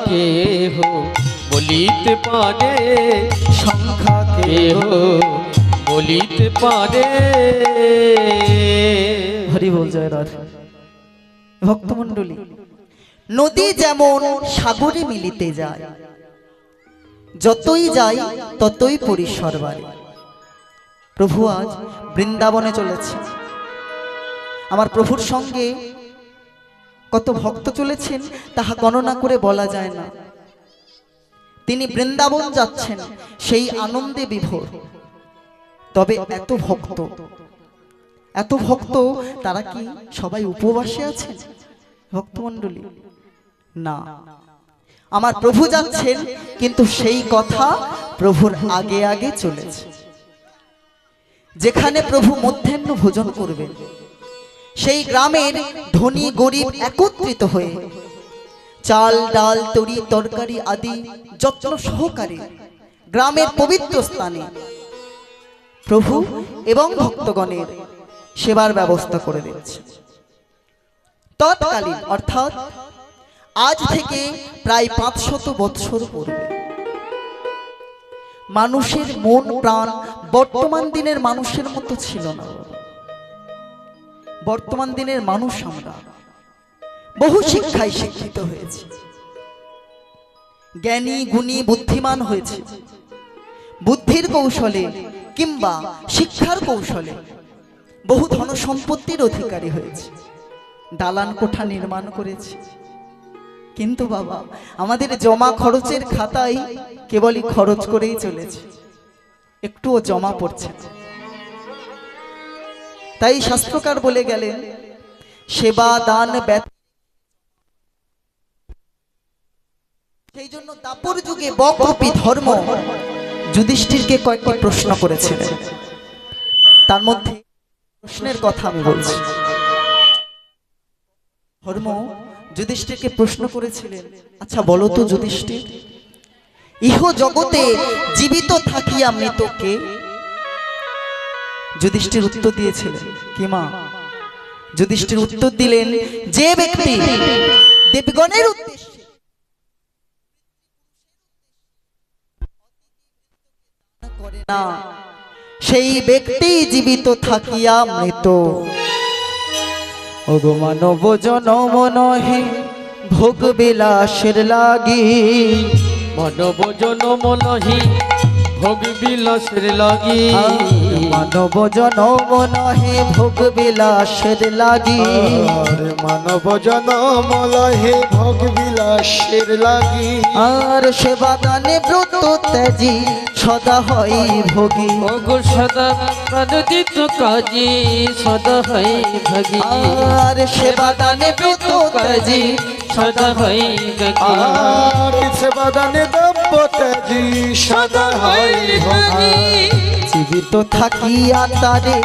কেহ বলিতে পারে, সংখ্যা কেহ বলিতে পারে। হরি বল, জয় রাধে। ভক্তমণ্ডলী, নদী যেমন সাগরে মিলিতে যায়, যতই যাই ততই পরিসর বাড়ে। প্রভু আজ বৃন্দাবনে চলেছে। আমার প্রভুর সঙ্গে কত ভক্ত চলেছেন তাহা গণনা করে বলা যায় না। তিনি বৃন্দাবন যাচ্ছেন সেই আনন্দে বিভোর। তবে এত ভক্ত তারা কি সবাই উপবাসে আছেন ভক্তমণ্ডলী? না, আমার প্রভু যাচ্ছেন, কিন্তু সেই কথা প্রভুর আগে আগে চলেছে। যেখানে প্রভু মধ্যাহ্ন ভোজন করবেন, সেই গ্রামের ধনী গরিব একত্রিত হয়ে চাল ডাল তরি তরকারি আদি যত্ন সহকারে গ্রামের পবিত্র স্থানে প্রভু এবং ভক্তগণের সেবার ব্যবস্থা করে দিচ্ছে। তৎকালীন অর্থাৎ আজ থেকে প্রায় 500 বৎসর পূর্বে মানুষের মন প্রাণ বর্তমান দিনের মানুষের মতো ছিল না। বর্তমান দিনের মানুষ আমরা বহু শিক্ষায় শিক্ষিত হয়েছি, জ্ঞানী গুণী বুদ্ধিমান হয়েছে। বুদ্ধির কৌশলে কিংবা শিক্ষার কৌশলে বহু ধন সম্পত্তির অধিকারী হয়েছে, দালান কোঠা নির্মাণ করেছে। কিন্তু বাবা, আমাদের জমা খরচের খাতায় কেবলই খরচ করেই চলেছে, একটুও জমা পড়ছে। তাই শাস্ত্রকার বলে গেলেন, সেবা দান ব্যতীত। সেই জন্য দাপর যুগে বকরূপী ধর্ম যুধিষ্ঠিরকে কয়েকটি প্রশ্ন করেছিলেন। তার মধ্যে প্রশ্নের কথা আমি বলছি। ধর্ম যুধিষ্ঠিরকে প্রশ্ন করেছিলেন, আচ্ছা বলো তো যুধিষ্ঠির, ইহ জগতে জীবিত থাকিয়া মৃতকে? যুধিষ্ঠির উত্তর দিয়েছিলেন কি মা? যুধিষ্ঠির উত্তর দিলেন, যে ব্যক্তি দেবগণের উদ্দেশ্যে করে না, সেই ব্যক্তি জীবিত থাকিয়া মৃত। ওগো মানব জনম নহে ভোগ বিলাসের লাগি, মানব জনম নহি ভোগ বিলাসের লাগি, মানব জনম নহে ভোগ বিলাসের লাগি, মানব জনম লহে ভোগ বিলাসের লাগি। আর সেবা দানে ব্রত ত্যাজি সদা হয় ভোগী। ওগো সদা প্রাণোদিত কাজী সদা হয় ভাগী, আর সেবা দানে ব্রত ত্যাজি সদা হয় ভাগী। আর সেবা দানে দ্রব্য ত্যাজি সদা হয় ভোগী। জীবিত থাকিয়া তারে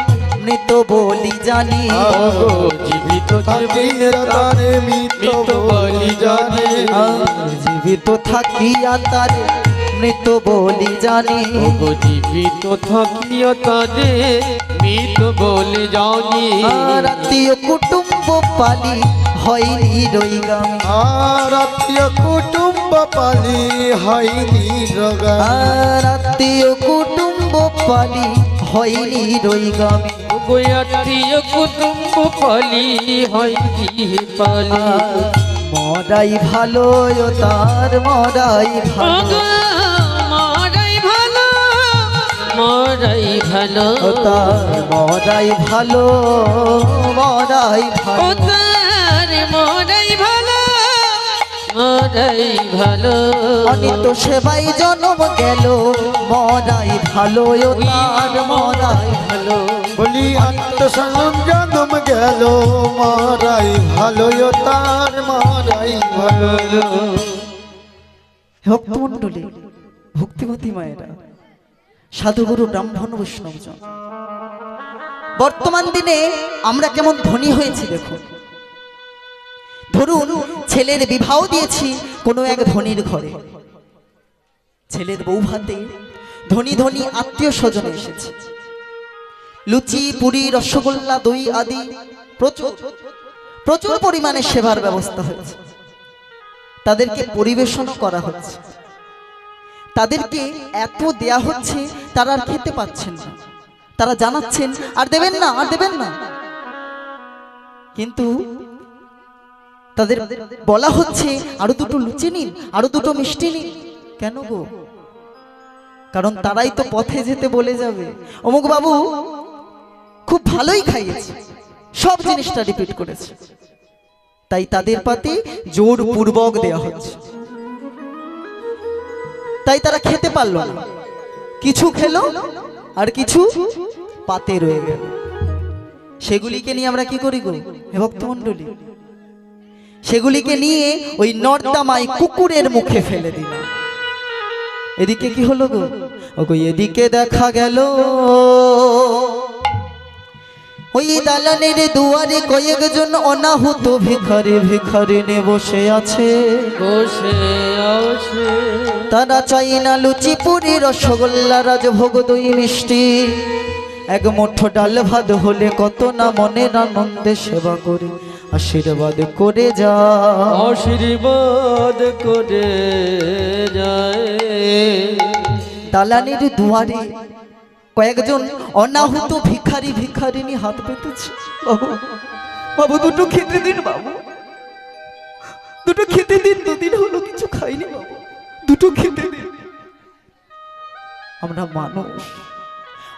মৃত বলি জানি, জীবিত থাকিয়া তারে মৃত বলি জানি। জীবিত থাকিয়া তারে মৃত বলি জানি, ওগো জীবিত থাকিয়া তারে মৃত বলে জানি। আর আত্মীয় কুটুম্ব পালি হয়নি রইগামী, আর আত্মীয় কুটুম্ব পালি হয়নি রোগামী। আর আত্মীয় কুটুম্ব পালি হয়নি রইগামী। ওগো আত্মীয় কুটুম্ব পালি হয়নি পালি। মরাই ভালো ও তার মরাই ভালো, মরাই ভালো, মরাই ভালো, ও তার মরাই ভালো, মরাই ও ভালো। তার মরাই ভালো, মরাই ভালো। অনিত সেবাই জন্ম গেল, মরাই ভালো, ও তার মরাই ভালো। বলি আত্মসংযম জন্ম গেল, মারাই ভালো তার মারাই ভালো। ভক্তমণ্ডলী, ভক্তিমতী মায়েরা, সাধুগুরু ব্রাহ্মণ বৈষ্ণবজন, বর্তমান দিনে আমরা কেমন ধনী হয়েছি দেখুন। ধরুন ছেলের বিবাহ দিয়েছি কোনো এক ধনীর ঘরে, ছেলের বউ ভাতে ধনী ধনী আত্মীয় স্বজন এসেছে, লুচি পুরি রসগোল্লা দই আদি প্রচুর প্রচুর পরিমাণে সেবার ব্যবস্থা হয়েছে। তাদেরকে পরিবেশনও করা হচ্ছে, তাদেরকে এত দেয়া হচ্ছে তারা আর খেতে পাচ্ছেন না, তারা জানাচ্ছেন আর দেবেন না, আর দেবেন না। কিন্তু তাদের বলা হচ্ছে আরো দুটো লুচি নিন, আরো দুটো মিষ্টি নিন। কেন গো? কারণ তারাই তো পথে যেতে বলে যাবে, অমুক বাবু খুব ভালোই খাইয়েছে, সব জিনিসটা রিপিট করেছে, তাই তাদের পাতে জোর পূর্বক দেওয়া হচ্ছে। তাই তারা খেতে পারলো না, কিছু খেলো আর কিছু পাতে রয়ে গেল। সেগুলিকে নিয়ে আমরা কি করি গো হে ভক্তমণ্ডলী? সেগুলিকে নিয়ে ওই নর্দমায় কুকুরের মুখে ফেলে দিলাম। এদিকে কি হলো গো? ওগো এদিকে দেখা গেল ওই দালানের দুয়ারে কয়েকজন অনাহুত ভিখারি ভিখারিনী বসে আছে, বসে আছে। তারা চাই না লুচি পুরি রসগোল্লা রাজভোগ দই মিষ্টি, এক মুঠো ডাল ভাত হলে কত না মনের আনন্দে সেবা করে আশীর্বাদ করে যা, আশীর্বাদ করে যায়। দালানের দুয়ারে কয়েকজন অনাহুত ভিখারি ভিখারিনী হাত পেতেছে। বাবু, বাবু দুটো খেতে দিন, বাবু দুটো খেতে দিন, দুদিন হলো কিছু খাইনি, বাবু দুটো খেতে দিন। আমরা মানুষ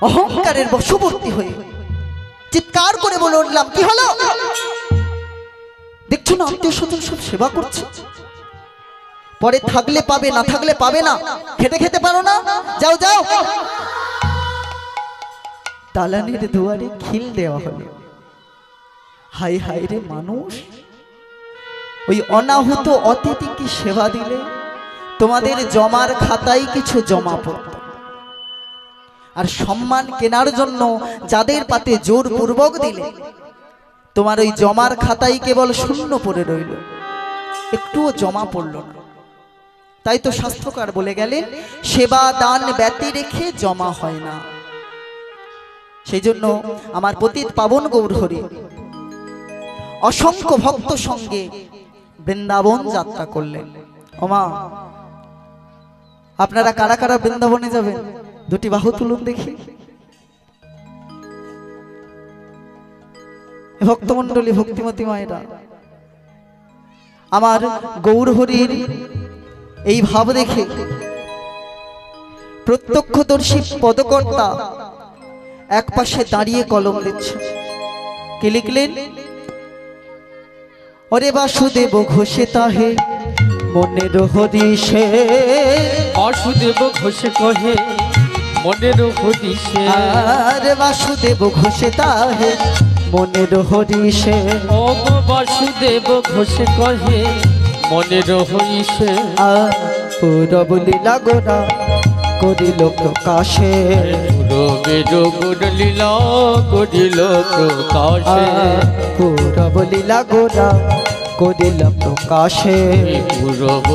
অহংকারের বশবর্তী হয়ে চিৎকার করে বলে উঠলাম, কি হলো? দেখছো না আত্মীয় স্বজন সব সেবা করছে, পরে থাকলে পাবে, না থাকলে পাবে না, খেতে খেতে পারো না, যাও যাও। দালানের দুয়ারে খিল দেওয়া হলো। হাই হাই রে মানুষ, ওই অনাহুত অতিথিকে সেবা দিলে তোমাদের জমার খাতায় কিছু জমা পড়ত, আর সম্মান কেনার জন্য যাদের পাতে জোর পূর্বক দিলে তোমার ওই জমার খাতায় কেবল শূন্য পড়ে রইল, একটুও জমা পড়ল না। তাই তো শাস্ত্রকার বলে গেলেন, সেবা দান ব্যতি রেখে জমা হয় না। সেই জন্য আমার পতিত পাবন গৌরহরি অসংখ্য ভক্ত সঙ্গে বৃন্দাবন যাত্রা করলেন। ওমা, আপনারা কারা কারা বৃন্দাবনে যাবেন? দুটি বাহু তুলুন দেখি। ভক্তমণ্ডলী, ভক্তিমতী মায়েরা, আমার গৌরহরির এই ভাব দেখে প্রত্যক্ষদর্শী পদকর্তা এক পাশে দাঁড়িয়ে কলম দিচ্ছে। কি লিখলেন? ওরে বাসুদেব ঘোষে তাহে মনের হরিষে, বাসুদেব ঘোষে কহে মনের হরিষে, আরে বাসুদেব ঘোষে তাহে মনের হরিষে, ও গো বাসুদেব ঘোষে কহে মনের হরিষে। পুরব লীলা গোরা করিল প্রকাশে, রবের গুণ লীলা করিল প্রকাশে, পুরব লীলা গোরা করিল প্রকাশে, পূরব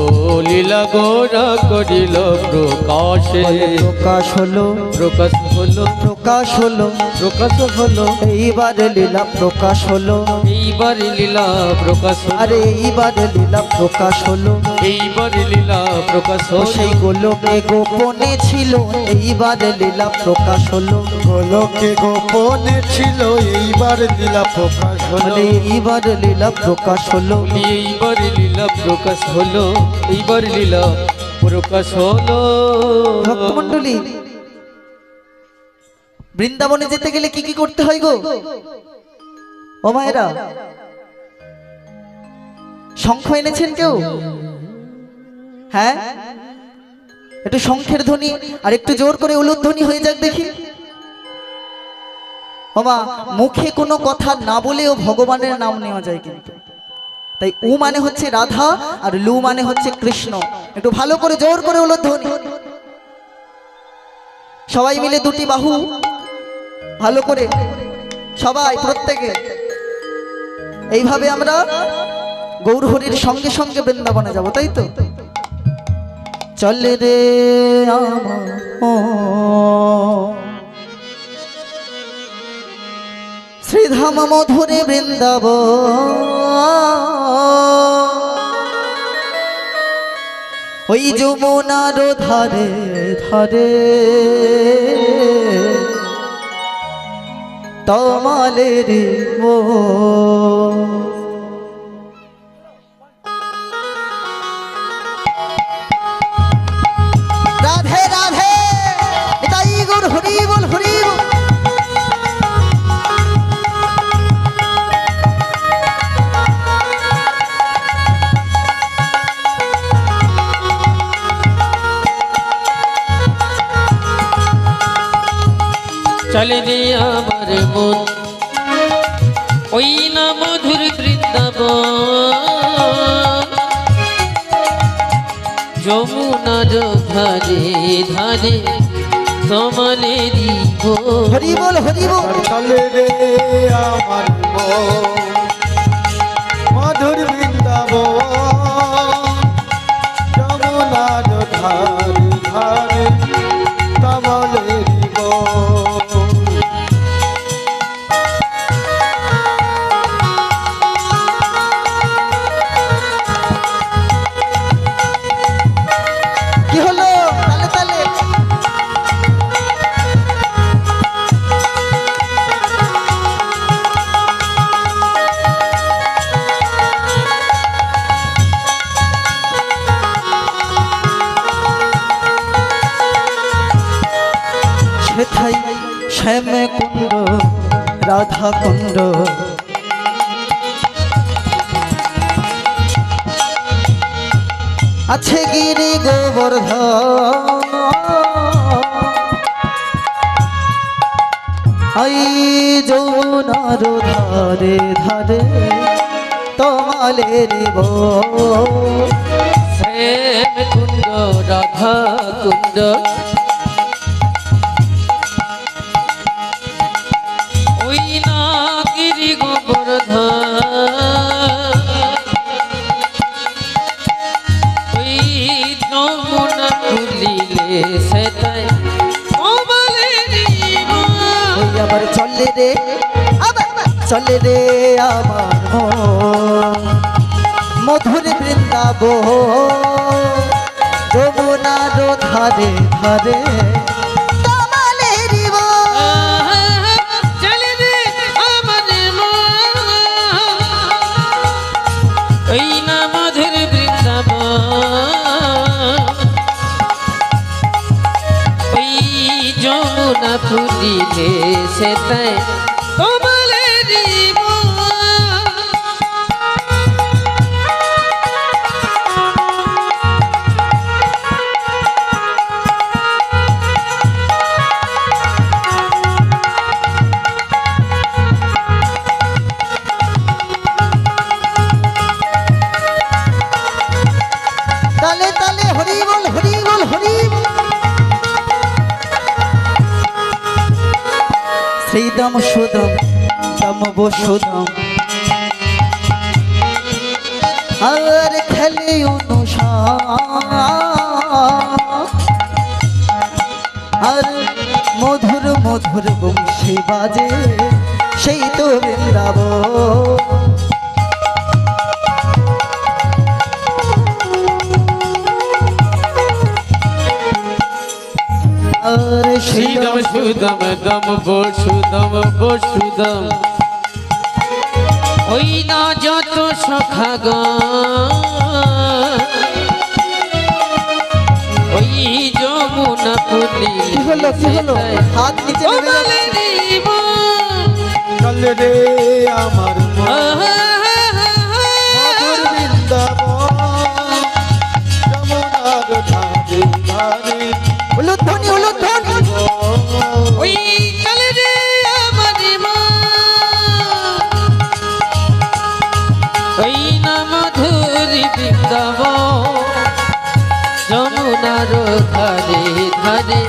লীলা গোরা করিল প্রকাশে। প্রকাশ হলো, প্রকাশ হলো, প্রকাশ হলো, প্রকাশ হলো, এইবার লীলা প্রকাশ হলো, এইবার লীলা প্রকাশ হলো, আরে এইবার লীলা প্রকাশ হলো, এইবার লীলা প্রকাশ ও হলো। সেই গোলকে গোপনে ছিল, এইবার লীলা প্রকাশ হলো, গোলকে গোপনে ছিল, এইবার লীলা প্রকাশ হলো। বলে এইবার লীলা প্রকাশ হলো। এইবার লীলা প্রকাশ হলো, এইবার লীলা প্রকাশ হলো। ভক্তমণ্ডলী, বৃন্দাবনে যেতে গেলে কি কি করতে হয় গো? ও মায়েরা, শঙ্খ এনেছেন কেউ? হ্যাঁ, একটু শঙ্খের ধ্বনি আর একটু জোর করে উলুধ্বনি হয়ে যাক দেখি। ওমা, মুখে কোনো কথা না বলেও ভগবানের নাম নেওয়া যায় কিন্তু। তাই উ মানে হচ্ছে রাধা আর লু মানে হচ্ছে কৃষ্ণ। একটু ভালো করে জোর করে উলুধ্বনি। সবাই মিলে দুটি বাহু ভালো করে, সবাই প্রত্যেকে এইভাবে আমরা গৌরহরির সঙ্গে সঙ্গে বৃন্দাবনে যাব, তাই তো? চলে রে আমার শ্রীধাম মধুরে বৃন্দাবন, ওই যমুনার ধারে ধারে তমালের রাধে রাধে তাই গুর হরি বল হরি বল। চলে রে আমার মন ওই না মধুর বৃন্দাবন, যমুনার ধারে ধারে তমালেরি হরি বল হরি বল। চলে রে আমার মন মধুর বৃন্দাবন, যমুনার ধারে ধারে তমালেরি বন। কি হলো তালে তালে সেথাই শ্যাম কুণ্ড রাধা কুণ্ড, আছে গিরি গোবর্ধন, আই যমুনার ধারে ধারে তমালের বন। শ্যাম কুণ্ড রাধা কুণ্ড, ওই না গিরি গোবর্ধন, ওই যমুনা তুলিলে সেটাই তমালেরি বন। ওই আবার চলে রে আবার চলে রে আমার মন মধুর বৃন্দাবন, যমুনার ধারে ধারে তমালের বন। চলে রে আমার মন ওই না মধুর বৃন্দাবন, ওই যমুনা পুরিলে সেটাই তমালেরি বন। তালে তালে হরি বল হরি বল হরি বল। শ্রীদম সুদম দম বসুদম আর খেলে আর মধুর মধুর বংশী বাজে সেই তো বৃন্দাবন। আর শ্রীদম সুদম দম বসুদম বসুদম, ওই না যত সখাগণ, ওই যমুনা পুলিলে কি হলো কি হলো হাত নিচে নেমে যাচ্ছে। তমালেরি বন। চলে রে আমার মন মধুর বৃন্দাবন, যমুনার ধারে ধারে উলুধ্বনি উলুধ্বনি ওই চলে রে আমার মন ওই না মধুর বৃন্দাবন, যমুনার ধারে ধারে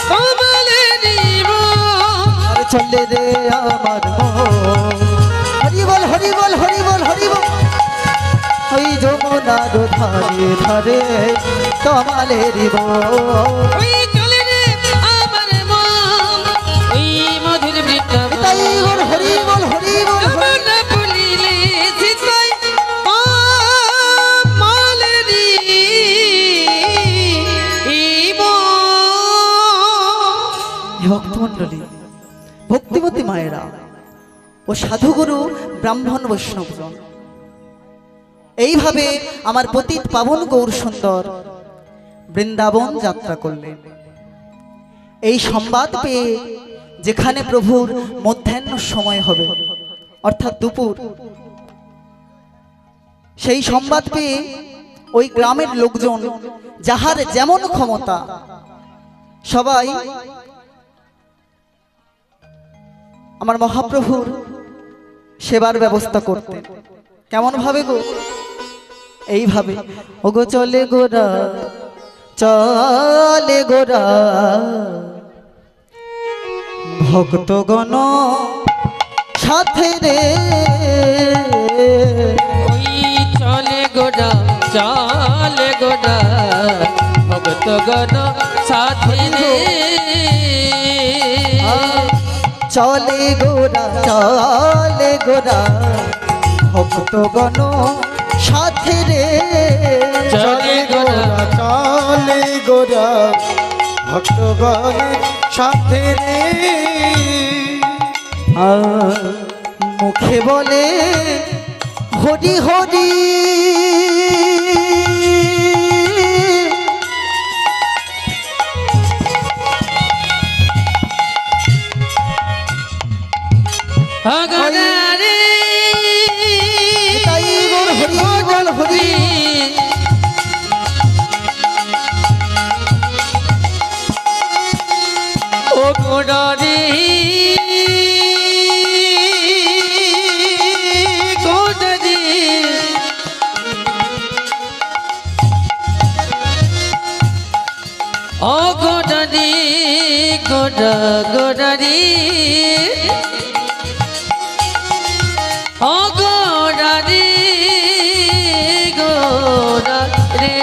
তমালেরি বন। আর চলে রে আমার মন হরি বল হরি বল হরি বল হরি বল। ওই যমুনার ধারে ধারে তমালের বন। ওই চলে রে আমার মন ওই মধুর বৃন্দাবন, তাই বল হরি বল হরি বল হরি বল। যমুনা পুলিলে সেটাই তমালেরি মণ্ডলী, ভক্তিবতী মায়েরা ও সাধুগুরু ব্রাহ্মণ বৈষ্ণবজন, এইভাবে আমার পতিত পাবন গৌর সুন্দর বৃন্দাবন যাত্রা করলেন। এই সংবাদ পেয়ে যেখানে প্রভুর মধ্যাহ্ন সময় হবে অর্থাৎ দুপুর, সেই সংবাদ পেয়ে ওই গ্রামের লোকজন যাহার যেমন ক্ষমতা সবাই আমার মহাপ্রভুর সেবার ব্যবস্থা করতেন। কেমন ভাবে গো? এইভাবে, ওগো চলে গোরা চলে গোরা ভক্তগণ সাথে রে, ওই চলে গোরা চলে গোরা ভক্তগণ সাথে রে, চলে গোরা চলে গোরা ভক্তগণ সাথে রে, চলে গোরা চলে গোরা ভক্তগণ সাথে রে, মুখে বলে হরি হরি, ভগবান তাই বল হরি বল হরি, ও গোড়ারি গোড়ারি, ও গোড়ারি গোড়া গোড়ারি, ও গোড়ারি গোড়া রে,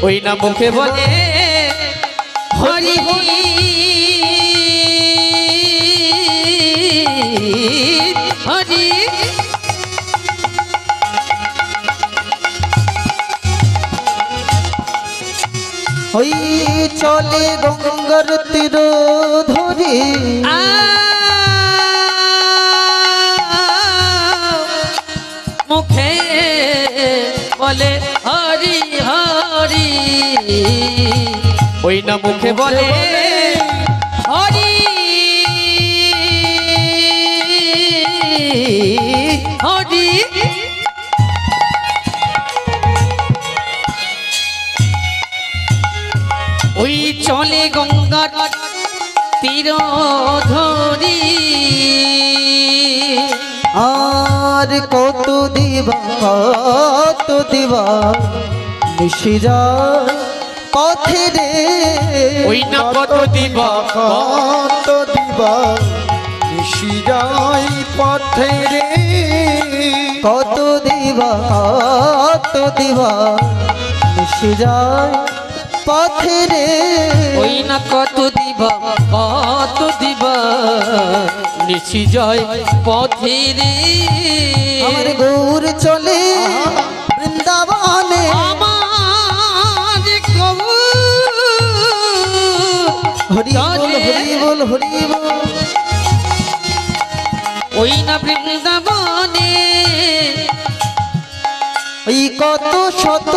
ওই না মুখে বলে হরি হরি হরি, ওই চলে গঙ্গার তীর ধরে, মুখে বলে হরি হরি, ওই না মুখে বলে হরি হরি, ওই চলে গঙ্গার তীর ধরি, আর কত দিবা নিশিরা পথে রে, ওই না কত দিবা কত দিবা নিশিরাই পথে রে, কত দিবা নিশিরা পথে রে, ওই না কত দিবা নিশি জয় পথে রে, আমার গৌর চলে বৃন্দাবনে, আমার কবু হরি বল হরি বল হরি বল, ওই না বৃন্দাবনে, ওই কত শত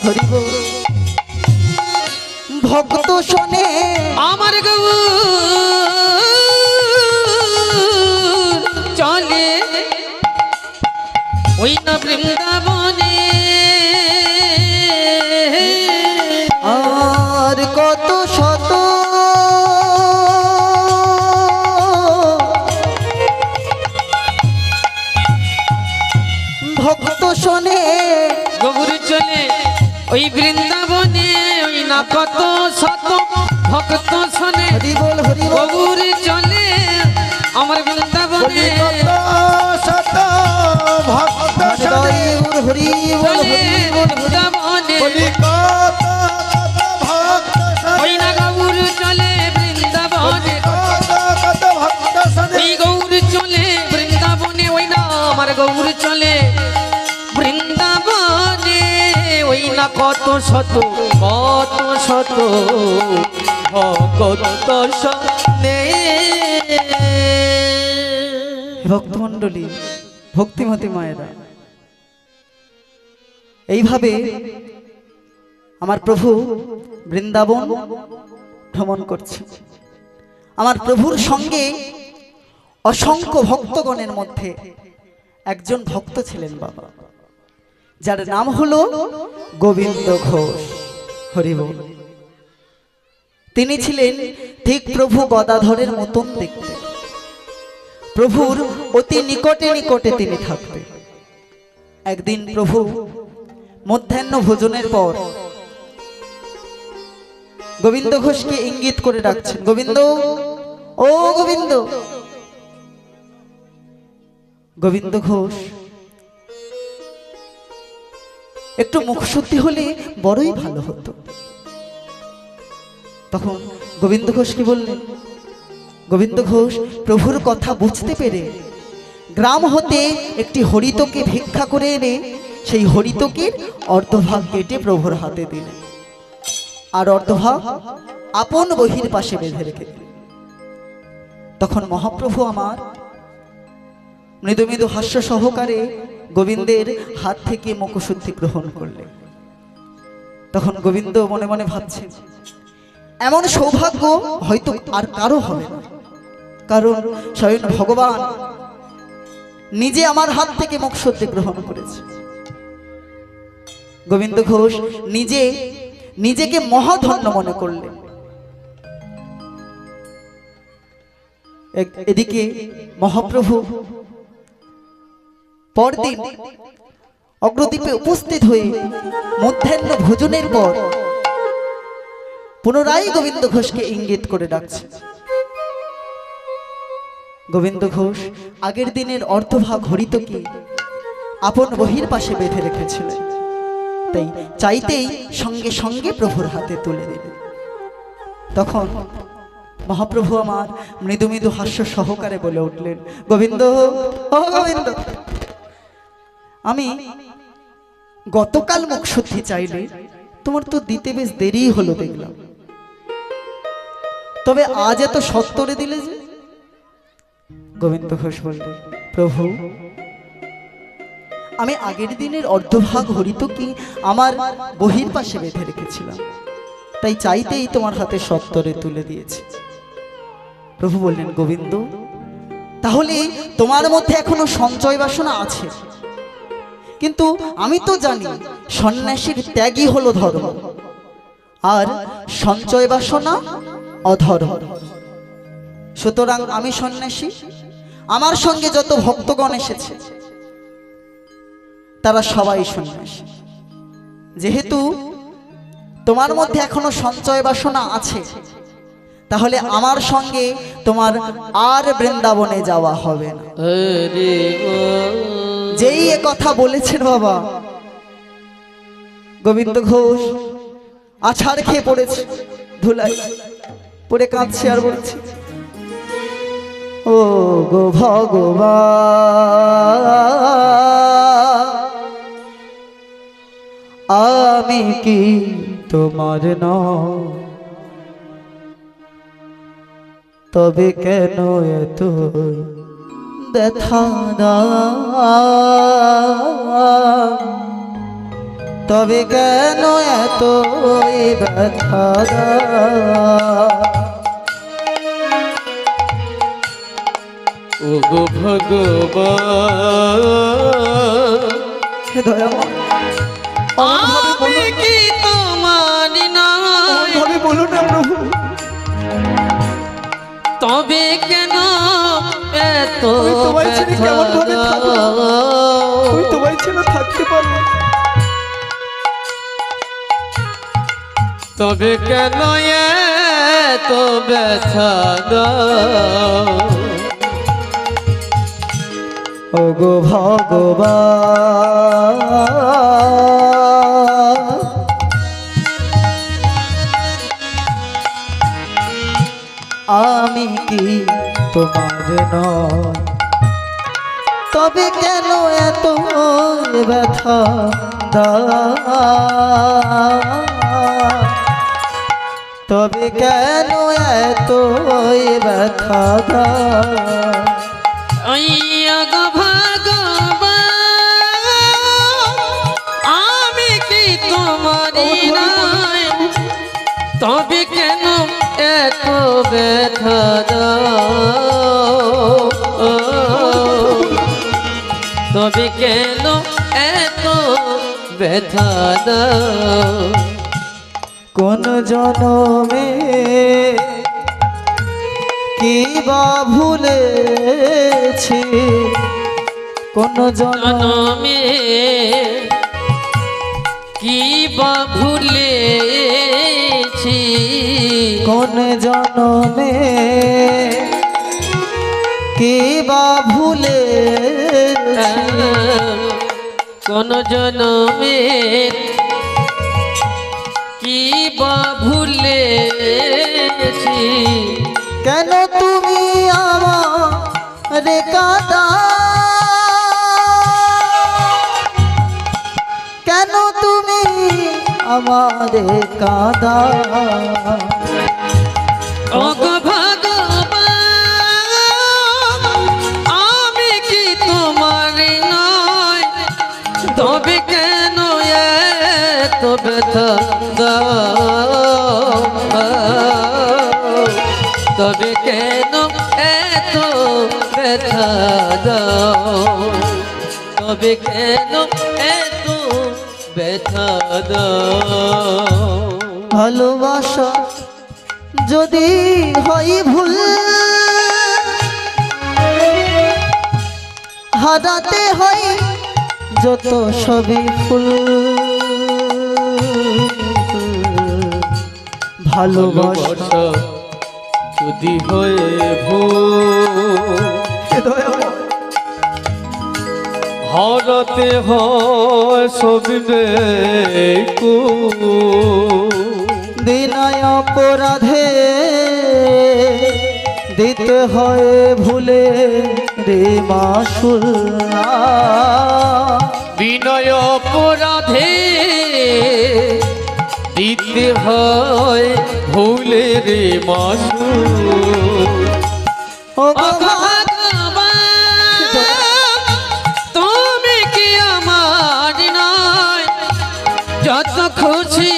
হরি বল ভক্ত শোনে আমার গৌর চলে ওই না বৃন্দাবনে, আর কত শত ভক্ত শোনে, গৌর চলে ওই বৃন্দাবনে, ওই না কত শত ভক্ত শোনে, হরি বল হরি বল, গৌর চলে আমার বৃন্দাবনে, শত ভক্ত হরি বল হরি বল চলে হরি বল, বৃন্দাবনে, কলিকাতা ভক্ত ওই না গৌর চলে বৃন্দাবনে, কত ভক্ত ওই গৌর চলে বৃন্দাবনে, ওই না আমার গৌর চলে বৃন্দাবনে ওই না কত শত ভগত সনে। ভক্তমণ্ডলী, ভক্তিমতী মায়েরা, এইভাবে আমার প্রভু বৃন্দাবন ভ্রমণ করছে। আমার প্রভুর সঙ্গে অসংখ্য ভক্তগণের মধ্যে একজন ভক্ত ছিলেন বাবা, যার নাম হলো গোবিন্দ ঘোষ। হরি বল। তিনি ছিলেন ঠিক প্রভু গদাধরের মতন দেখতে, প্রভুর অতি নিকটে নিকটে তিনি থাকতেন। একদিন প্রভু মধ্যাহ্ন ভোজনের পর গোবিন্দ ঘোষকে ইঙ্গিত করে ডাকছেন, গোবিন্দ, ও গোবিন্দ। গোবিন্দ ঘোষ একটু মুখশুদ্ধি হলে বড়ই ভালো হতো। তখন গোবিন্দ ঘোষ কি বললেন? গোবিন্দ ঘোষ প্রভুর কথা বুঝতে পেরে গ্রাম হতে একটি হরিতকে ভিক্ষা করে এনে সেই হরিতকের অর্ধভাগ কেটে প্রভুর হাতে দিলেন, আর অর্ধভাগ আপন বহির পাশে বেঁধে রেখে দিলেন। তখন মহাপ্রভু আমার মৃদু মৃদু হাস্য সহকারে গোবিন্দের হাত থেকে মুখশুদ্ধি গ্রহণ করলেন। তখন গোবিন্দ মনে মনে ভাবছেন, এমন সৌভাগ্য হয়তো আর কারো হবে না, কারণ স্বয়ং ভগবান নিজে আমার হাত থেকে মুখশুদ্ধি গ্রহণ করেছে। গোবিন্দ ঘোষ নিজেকে মহাধন্য মনে করলেন। এদিকে মহাপ্রভু পরদিন অগ্রদ্বীপে উপস্থিত হয়ে মধ্যাহ্ন ভোজনের পর পুনরায় গোবিন্দ ঘোষকে ইঙ্গিত করে ডাকছে। গোবিন্দ ঘোষ আগের দিনের অর্ধভাগ হরিতকে আপন বহির পাশে বেঁধে রেখেছিলেন, তাই চাইতেই সঙ্গে সঙ্গে প্রভুর হাতে তুলে দিলেন। তখন মহাপ্রভু আমার মৃদু মৃদু হাস্য সহকারে বলে উঠলেন, গোবিন্দ, ও গোবিন্দ, আমি গতকাল মুখশুদ্ধি চাইলে তোমার তো দিতে বেশ দেরি হলো দেখলাম, তবে আজ এত সত্তরে দিলে যে? গোবিন্দ ঘোষ বললেন, প্রভু, আমি আগের দিনের অর্ধভাগ হরিতকে আমার বহির পাশে বেঁধে রেখেছিলাম, তাই চাইতেই তোমার হাতে সত্তরে তুলে দিয়েছি। প্রভু বললেন, গোবিন্দ, তাহলে তোমার মধ্যে এখনো সঞ্চয় বাসনা আছে, কিন্তু আমি তো জানি সন্ন্যাসীর ত্যাগই হলো ধর্ম, আর সঞ্চয় বাসনা অধর্ম। সুতরাং আমি সন্ন্যাসী, আমার সঙ্গে যত ভক্তগণ এসেছে তারা সবাই সন্ন্যাসী। যেহেতু তোমার মধ্যে এখনো সঞ্চয় বাসনা আছে, তাহলে আমার সঙ্গে তোমার আর বৃন্দাবনে যাওয়া হবে না। যেই এ কথা বলেছেন বাবা, গোবিন্দ ঘোষ আছাড় খেয়ে পড়েছে, ধুলাই পড়ে কাঁদছে আর বলছে, ও গো ভগবান, আমি কি তোমার নয়, তবে কেন এত ব্যথা দাও, তবে কেন এত ব্যথা দাও, ও গো ভগবান, হে দয়াময়, আমি কি তোমার নয়, ভাবে বলুন না প্রভু, তবে কেন এত তোমায় ছেড়ে কেমন ভাবে থাকবো? আমি তোমায় ছেড়ে থাকতে পারবো না। তবে কেন এত ব্যথা দাও, ও গো ভগবান, আমি কি তোমার নয়, তবে কেন এত ব্যথা তবে কেন এত ব্যথা আমি কি তোমারই নয়, তবে কেন এত ব্যথা তবে কেন এত ব্যথা কোন জনমে কি বা ভুলেছি, কোন জনমে কি বা ভুলেছি, কোন জনমে কি বা ভুলেছি, কোন জনমে কি বা ভুলেছি, কেন তুমি আমার কাঁদা, কেন তুমি আমার কাঁদা, ওগো ভগবান আমি কি তোমার নয়, তবে কেন এত ব্যথা তবে কেন এত ব্যথা তবে কেন এত ব্যথা ভালোবাসা যদি হয় ভুল, হারাতে হয় যত সবই ফুল, ভালোবাসা যদি হয়ে হারাতে হয় সবই দিনায় অপরাধে দিতে হয় ভুলে রে মাসুল, বিনয় অপরাধে দিতে হয় ভুলে রে মাসুল, ও তুমি কি আমার নয়, যত খুশি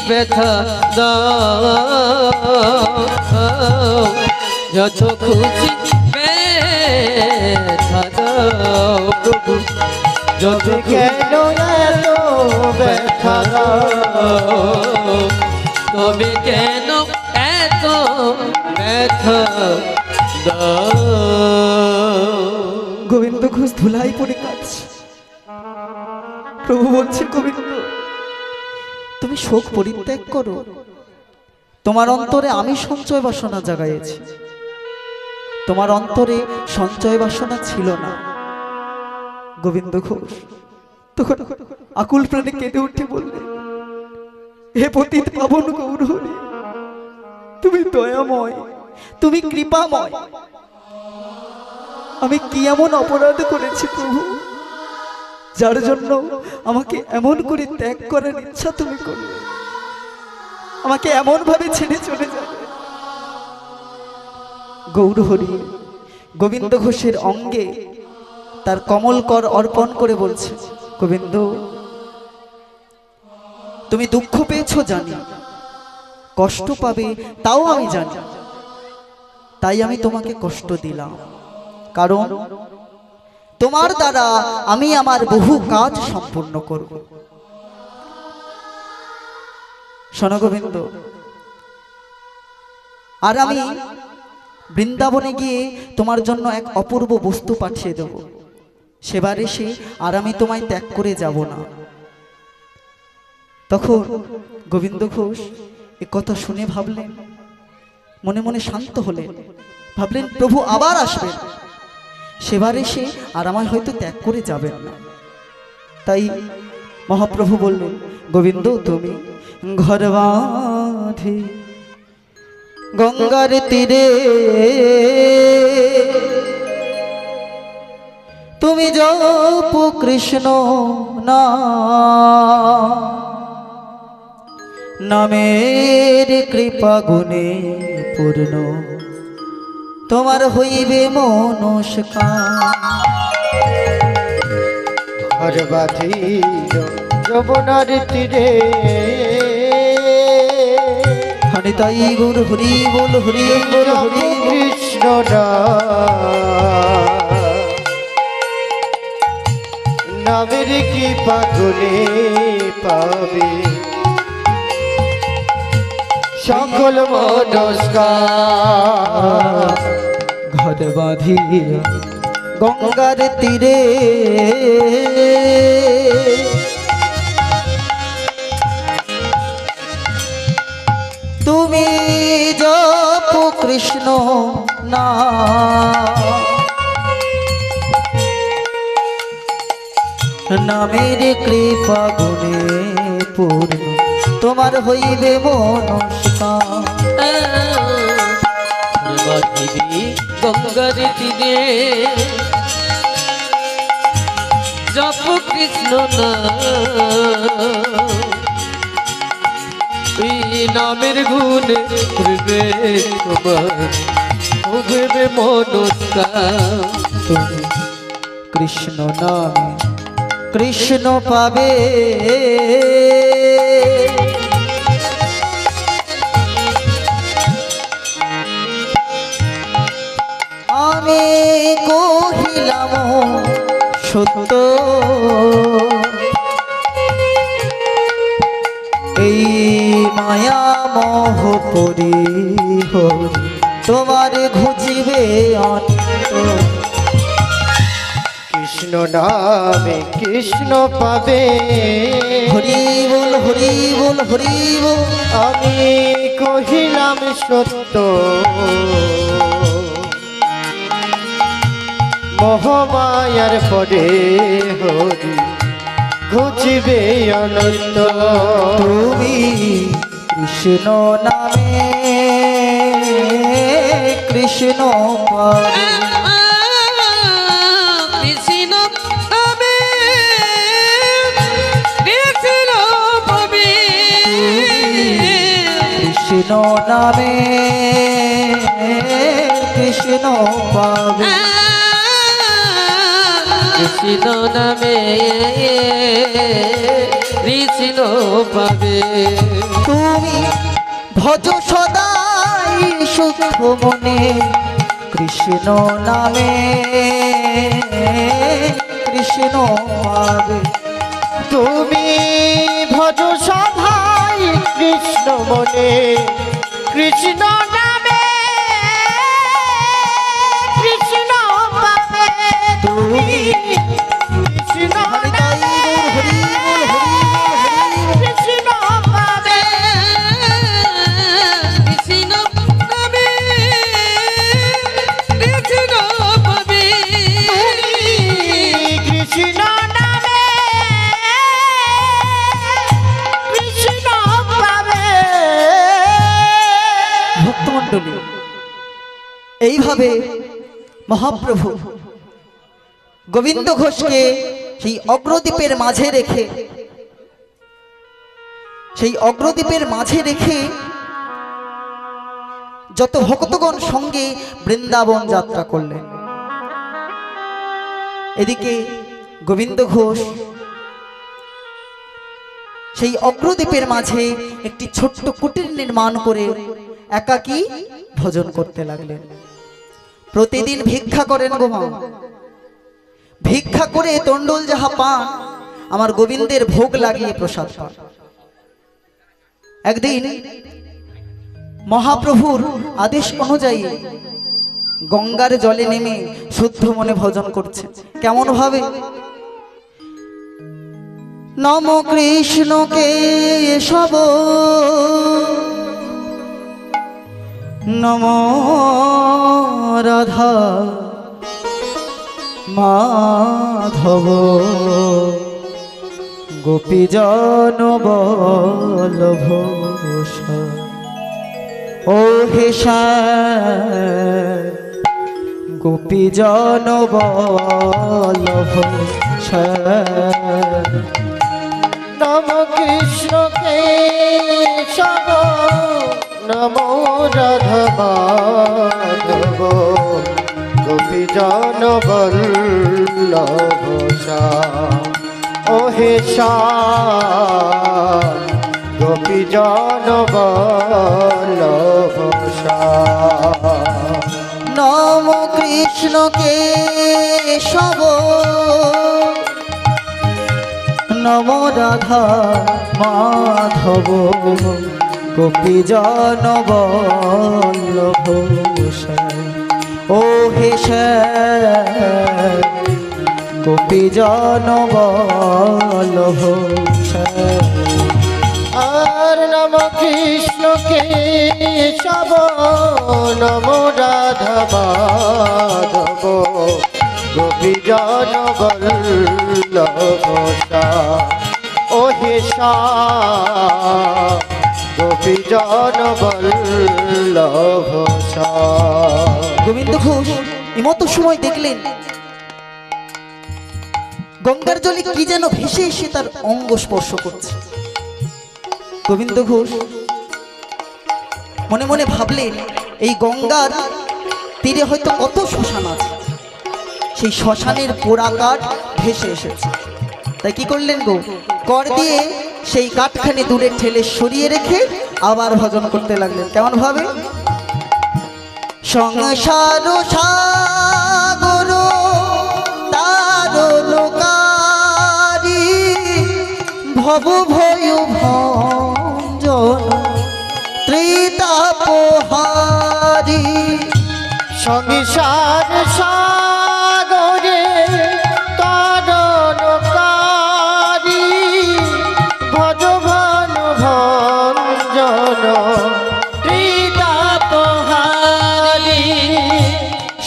ব্যথা দাও, যত খুশি ব্যথা দাও প্রভু, যত কেন এত ব্যথা, তবে কেন এত ব্যথা দাও। গোবিন্দ ঘোষ ধুলাই পড়ে কাঁদছে। প্রভু বলছে, গোবিন্দ তুমি শোক পরিত্যাগ করো, তোমার অন্তরে আমি সঞ্চয় বাসনা জাগাইছি, তোমার অন্তরে সঞ্চয় বাসনা ছিল না। গোবিন্দ ঘোষ তখন আকুল প্রাণে কেঁদে উঠে বললে, হে পতিত পাবন গৌরহরি, তুমি দয়াময়, তুমি কৃপাময়, আমি কি এমন অপরাধ করেছি প্রভু, যার জন্য আমাকে এমন করে ত্যাগ করার ইচ্ছা তুমি করলে, আমাকে এমন ভাবে ছেড়ে চলে যাবে। গৌরহরি গোবিন্দ ঘোষের অঙ্গে তার কমল কর অর্পণ করে বলছে, গোবিন্দ তুমি দুঃখ পেয়েছো জানি, কষ্ট পাবে তাও আমি জানি, তাই আমি তোমাকে কষ্ট দিলাম, কারণ তোমার দ্বারা আমি আমার বহু কাজ সম্পূর্ণ করব। শোনো গোবিন্দ, আর আমি বৃন্দাবনে গিয়ে তোমার জন্য এক অপূর্ব বস্তু পাঠিয়ে দেব, সেবার এসে আর আমি তোমায় ত্যাগ করে যাব না। তখন গোবিন্দ ঘোষ এ কথা শুনে ভাবলেন, মনে মনে শান্ত হলেন, ভাবলেন প্রভু আবার আসবেন, সেবার এসে আর আমায় হয়তো ত্যাগ করে যাবেন না। তাই মহাপ্রভু বললেন, গোবিন্দ তুমি ঘর বাঁধি গঙ্গার তীরে তুমি জপ কৃষ্ণ নামের কৃপা গুণে পূর্ণ তোমার হইবে মনস্কার। ঘর বাঁধিল যমুনার তীরে, হরি তাই গুর হরি বল হরি বল হরি বল। কৃষ্ণ নামের কি পাগলে পাবে সকল মনস্কার। ঘর বাঁধিয়া গঙ্গার তীরে, তুমি জপ কৃষ্ণ নামের কৃপা গুণে পূর্ণ তোমার হইবে মনস্কার। মাধবী গঙ্গার তীরে জপ কৃষ্ণ এই নামের গুণে পূর্বে তোমার হবে মনস্কার। তুমি কৃষ্ণ নামে কৃষ্ণ পাবে, আমি কহিলাম সত্য এই মায়া মোহ পরিহ তোমার ঘুচিবে অন্ত। কৃষ্ণ নামে কৃষ্ণ পাবে, হরি বল হরি বল হরি বল। আমি কহিলাম সত্য মোহমায়ার পরে হরি ঘুচিবে অনন্ত। তুমি কৃষ্ণ নামে কৃষ্ণ পাবে, কৃষ্ণ নামে কৃষ্ণ পাবে, কৃষ্ণ নামে কৃষ্ণ পাবে, কৃষ্ণ নামে কৃষ্ণ পাবে। তুমি ভজ সদাই শুদ্ধ মনে কৃষ্ণ নামে কৃষ্ণ পাবে, তুমি ভজ সভাই কৃষ্ণ মনে কৃষ্ণ নামে কৃষ্ণ পাবে। তুমি কৃষ্ণ হরি তাই গৌর হরি বল হরি বল হরি বল। কৃষ্ণ পাবে, কৃষ্ণ নামে কৃষ্ণ পাবে, কৃষ্ণ নামে কৃষ্ণ পাবে। ভক্তমণ্ডলী, এইভাবে মহাপ্রভু গোবিন্দ ঘোষকে সেই অগ্রদ্বীপের মাঝে রেখে যত ভক্তগণ সঙ্গে বৃন্দাবন যাত্রা করলেন। এদিকে গোবিন্দ ঘোষ সেই অগ্রদ্বীপের মাঝে একটি ছোট্ট কুটির নির্মাণ করে একাকী ভোজন করতে লাগলেন। প্রতিদিন ভিক্ষা করেন গো মা, ভিক্ষা করে তন্ডল যাহা পান আমার গোবিন্দের ভোগ লাগিয়ে প্রসাদ পান। একদিন মহাপ্রভুর আদেশ অনুযায়ী গঙ্গার জলে নেমে শুদ্ধ মনে ভজন করছে। কেমন ভাবে? নম কৃষ্ণকে সব নম রাধা মাধব গোপীজন বল্লভ ও হে গোপী জন বল্লভ শ্যাম। নম কৃষ্ণ কেশব নমো রাধা মাধব গোপী জন বল্লভ শ্যাম। ও হে শ্যাম গোপী জন বল্লভ শ্যাম। নম কৃষ্ণ কেশব নম রাধা মাধব গোপী জন বল্লভ শ্যাম। ও হে শ্যাম গোপী জন বল্লভ শ্যাম। আর নম কৃষ্ণ কেশব নম রাধা মাধব গোপী জন বল্লভ শ্যাম। ও হে শ্যাম গোপী জন বল্লভ শ্যাম। গোবিন্দ ঘোষ এমতো সময় দেখলেন গঙ্গার জলে কি যেন ভেসে এসে তার অঙ্গ স্পর্শ করছে। গোবিন্দ ঘোষ মনে মনে ভাবলেন এই গঙ্গার তীরে হয়তো কত শ্মশান আছে, সেই শ্মশানের পোড়া কাঠ ভেসে এসেছে। তাই কি করলেন গো, কর দিয়ে সেই কাঠখানি দূরে ঠেলে সরিয়ে রেখে আবার ভজন করতে লাগলেন। কেমন ভাবে? সংসার সাগর তারণকারী ভব ভয় ভঞ্জন ত্রিতাপহারী। সংসার সাগরে তারণকারী ভজ ভানু ভঞ্জন ত্রিতাপহারী।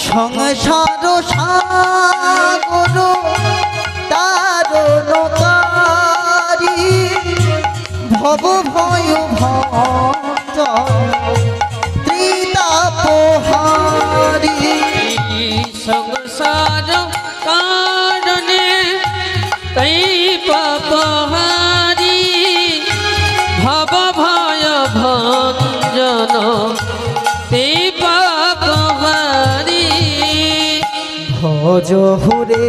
সংসার সাগর তারণকারী ভব ভয় ভঞ্জন ত্রিতাপহারী। সংসার কারণে তাই পাপহারি ভব ভয় ভঞ্জন এই পাপহারি। ভজ হুরে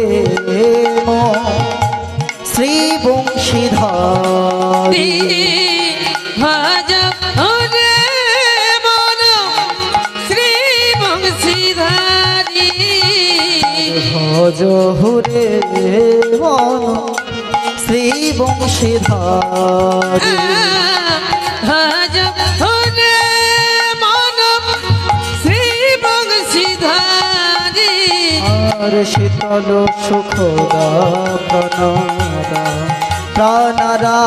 শ্রী বংশীধারী ভজ হুরে মন শ্রী বংশীধারী। ভজ হুরে মন শ্রী বংশীধারী। ভজ হুরে মন শ্রী বংশীধারী। আর শীতল সুখদা প্রাণারা প্রাণারা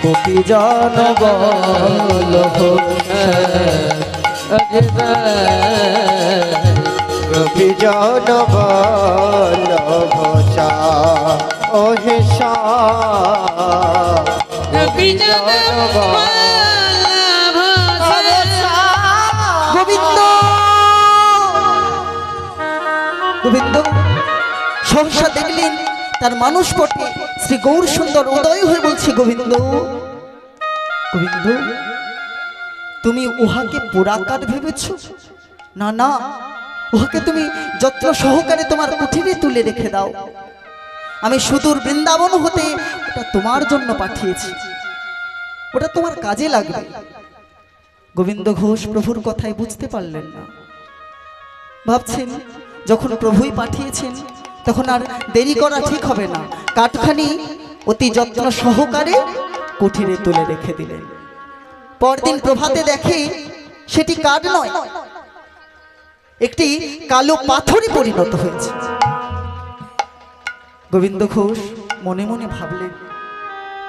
গোপী জন বল্লভ গোপী জন বল্লভ শ্যাম। ও হে শ্যাম গোপী জন গোবিন্দ গোবিন্দ সহসা দেখলেন তার মানুষ পটে শ্রী গৌর সুন্দর উদয় হয়ে বলছে, গোবিন্দ গোবিন্দ তুমি উহাকে পোড়াকার ভেবেছ? না না, উহাকে তুমি যত্ন সহকারে তোমার কুঠিরে তুলে রেখে দাও। আমি সুদূর বৃন্দাবন হতে ওটা তোমার জন্য পাঠিয়েছি, ওটা তোমার কাজে লাগবে। গোবিন্দ ঘোষ প্রভুর কথাই বুঝতে পারলেন না, ভাবছেন যখন প্রভুই পাঠিয়েছেন তখন আর দেরি করা ঠিক হবে না। কাঠখানি অতি যত্ন সহকারে কুঠিরে তুলে রেখে দিলেন। পরদিন প্রভাতে দেখে সেটি কাঠ নয়, একটি কালো পাথরে পরিণত হয়েছে। গোবিন্দ ঘোষ মনে মনে ভাবলেন,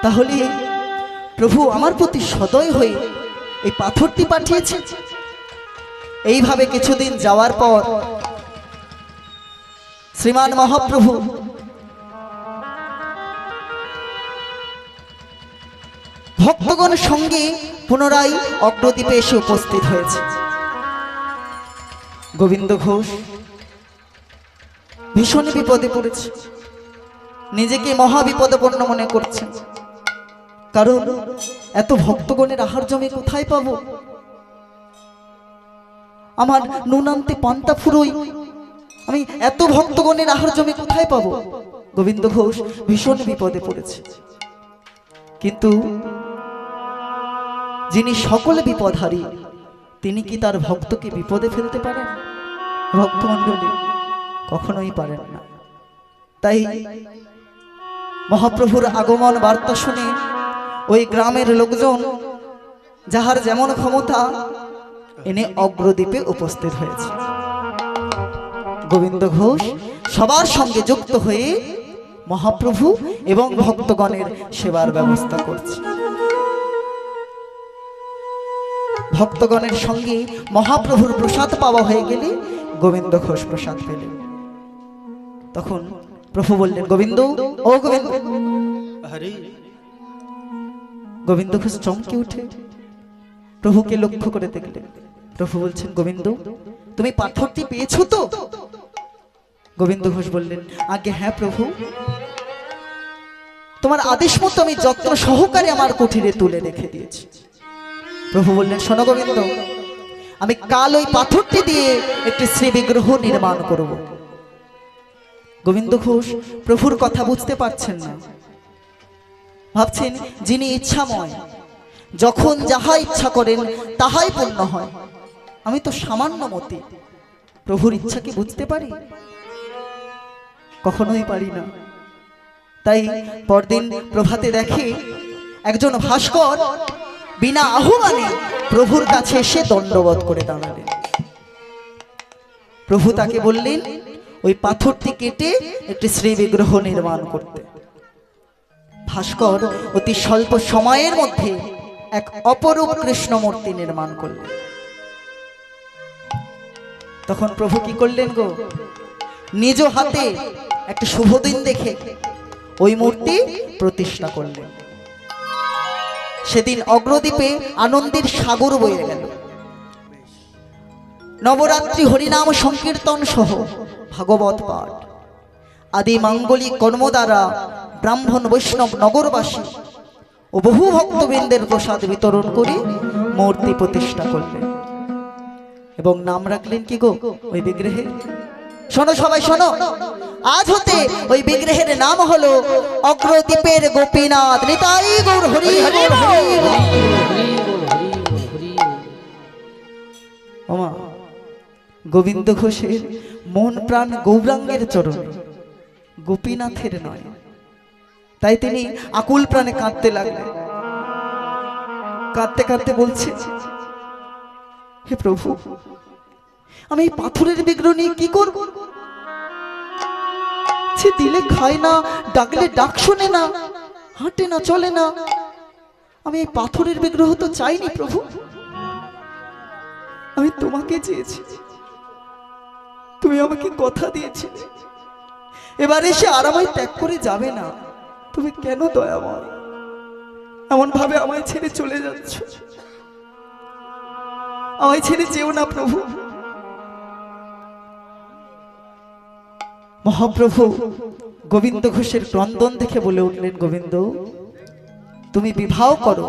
তাহলে প্রভু আমার প্রতি সদয় হয়ে এই পাথরটি পাঠিয়েছে। এইভাবে কিছুদিন যাওয়ার পর শ্রীমান মহাপ্রভু ভক্তগণ সঙ্গে পুনরায় অগ্রদ্বীপে এসে উপস্থিত হয়েছে। গোবিন্দ ঘোষ ভীষণ বিপদে পড়েছে, নিজেকে মহা বিপদাপন্ন মনে করছে। কারণ এত ভক্তগণের আহার জমি কোথায় পাবো? আমার নুনান্তে পান্তা ফুরোই, আমি এত ভক্তগণের আহার জমি কোথায় পাবো? গোবিন্দ ঘোষ ভীষণ বিপদে পড়েছে। কিন্তু যিনি সকলে বিপদহারী, তিনি কি তার ভক্তকে বিপদে ফেলতে পারেন? ভক্তমণ্ডলী কখনোই পারেন না। তাই মহাপ্রভুর আগমন বার্তা শুনে ওই গ্রামের লোকজন যাহার যেমন ক্ষমতা এনে অগ্রদ্বীপে উপস্থিত হয়েছে। গোবিন্দ ঘোষ সবার সঙ্গে যুক্ত হয়ে মহাপ্রভু এবং ভক্তগণের সেবার ব্যবস্থা করছে। ভক্তগণের সঙ্গে মহাপ্রভুর প্রসাদ পাওয়া হয়ে গেলে গোবিন্দ ঘোষ প্রসাদ পেলেন। তখন প্রভু বললেন, গোবিন্দ, ও গোবিন্দ। গোবিন্দ ঘোষ চমকে উঠে প্রভুকে লক্ষ্য করে দেখলেন। প্রভু বলছেন, গোবিন্দ, তুমি পাথরটি পেয়েছো তো? গোবিন্দ ঘোষ বললেন, আগে হ্যাঁ প্রভু, তোমার আদেশ মতো আমি যত্ন সহকারে আমার কুঠিরে তুলে রেখে দিয়েছি। প্রভু বললেন, শোনো গোবিন্দ, আমি কাল ওই পাথরটি দিয়ে একটি শ্রী বিগ্রহ নির্মাণ করব। গোবিন্দ ঘোষ প্রভুর কথা বুঝতে পারছেন না, ভাবছেন যিনি ইচ্ছাময়, যখন যাহা ইচ্ছা করেন তাহাই পূর্ণ হয়। আমি তো সামান্য মতি, প্রভুর ইচ্ছা কি বুঝতে পারি? কখনোই পারি না। তাই পরদিন প্রভাতে দেখে একজন ভাস্কর বিনা আহ্বানে প্রভুর কাছে এসে দণ্ডবত করে দাঁড়ালেন। প্রভু তাকে বললেন ওই পাথরটি কেটে একটি শ্রী বিগ্রহ নির্মাণ করতে। ভাস্কর অতি স্বল্প সময়ের মধ্যে এক অপরূপ কৃষ্ণ মূর্তি নির্মাণ করলেন। তখন প্রভু কি করলেন গো? নিজ হাতে একটা শুভ দিন দেখে ওই মূর্তি প্রতিষ্ঠা করলেন। সেদিন অগ্রদ্বীপে আনন্দের সাগর বয়ে গেল। নবরাত্রি হরিনাম সংকীর্তন সহ ভাগবত পাঠ আদি মাঙ্গলিক কর্ম দ্বারা ব্রাহ্মণ বৈষ্ণব নগরবাসী ও বহু ভক্তবৃন্দের প্রসাদ বিতরণ করে মূর্তি প্রতিষ্ঠা করলেন এবং নাম রাখলেন কি গো ওই বিগ্রহে? শোনো সবাই শোনো, আজ হতে ওই বিগ্রহের নাম হলো অগ্রদ্বীপের গোপীনাথ। নিতাই গৌর হরি হরি হরি। ওমা, গোবিন্দ ঘোষের মন প্রাণ গৌরাঙ্গের চরণ, গোপীনাথের নয়। তাই তিনি আকুল প্রাণে কাঁদতে লাগলেন। কাঁদতে কাঁদতে বলছে, হে প্রভু, আমি এই পাথরের বিগ্রহ নিয়ে কি করব? সে দিলে খায় না, ডাকলে ডাক শোনে না, হাঁটে না, চলে না। আমি এই পাথরের বিগ্রহ তো চাইনি প্রভু, আমি তোমাকে চেয়েছি। তুমি আমাকে কথা দিয়েছিলে এবার এসে আর আমায় ত্যাগ করে যাবে না। তুমি কেন দয়াময় এমন ভাবে আমায় ছেড়ে চলে যাচ্ছ? আমায় ছেড়ে যেও না প্রভু। মহাপ্রভু গোবিন্দ ঘোষের ক্রন্দন দেখে বলে উঠলেন, গোবিন্দ, তুমি বিবাহ করো,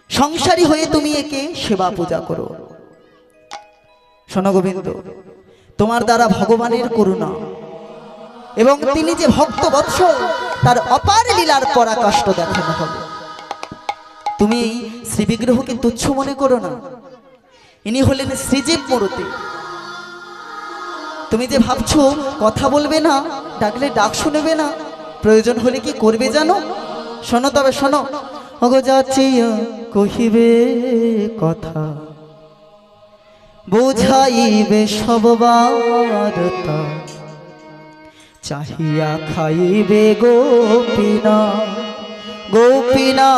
সংসারী হয়ে তুমি একে সেবা পূজা করো। শোনো গোবিন্দ, তোমার দ্বারা ভগবানের করুণা এবং তিনি যে ভক্ত বৎসল তার অপার লীলার পরাকাষ্ঠ দেখানো হবে। তুমি এই শ্রী বিগ্রহকে তুচ্ছ মনে করো না, ইনি হলেন শ্রীজীব মূর্তি। তুমি যে ভাবছো কথা বলবে না, ডাকলে ডাক শুনবে না, প্রয়োজন হলে কি করবে জানো? শোনো তবে শোনো, অগো যাচিয়া কহিবে কথা, বোঝাইবে সব বার্তা, চাহিয়া খাইবে গোপীনা, গোপীনা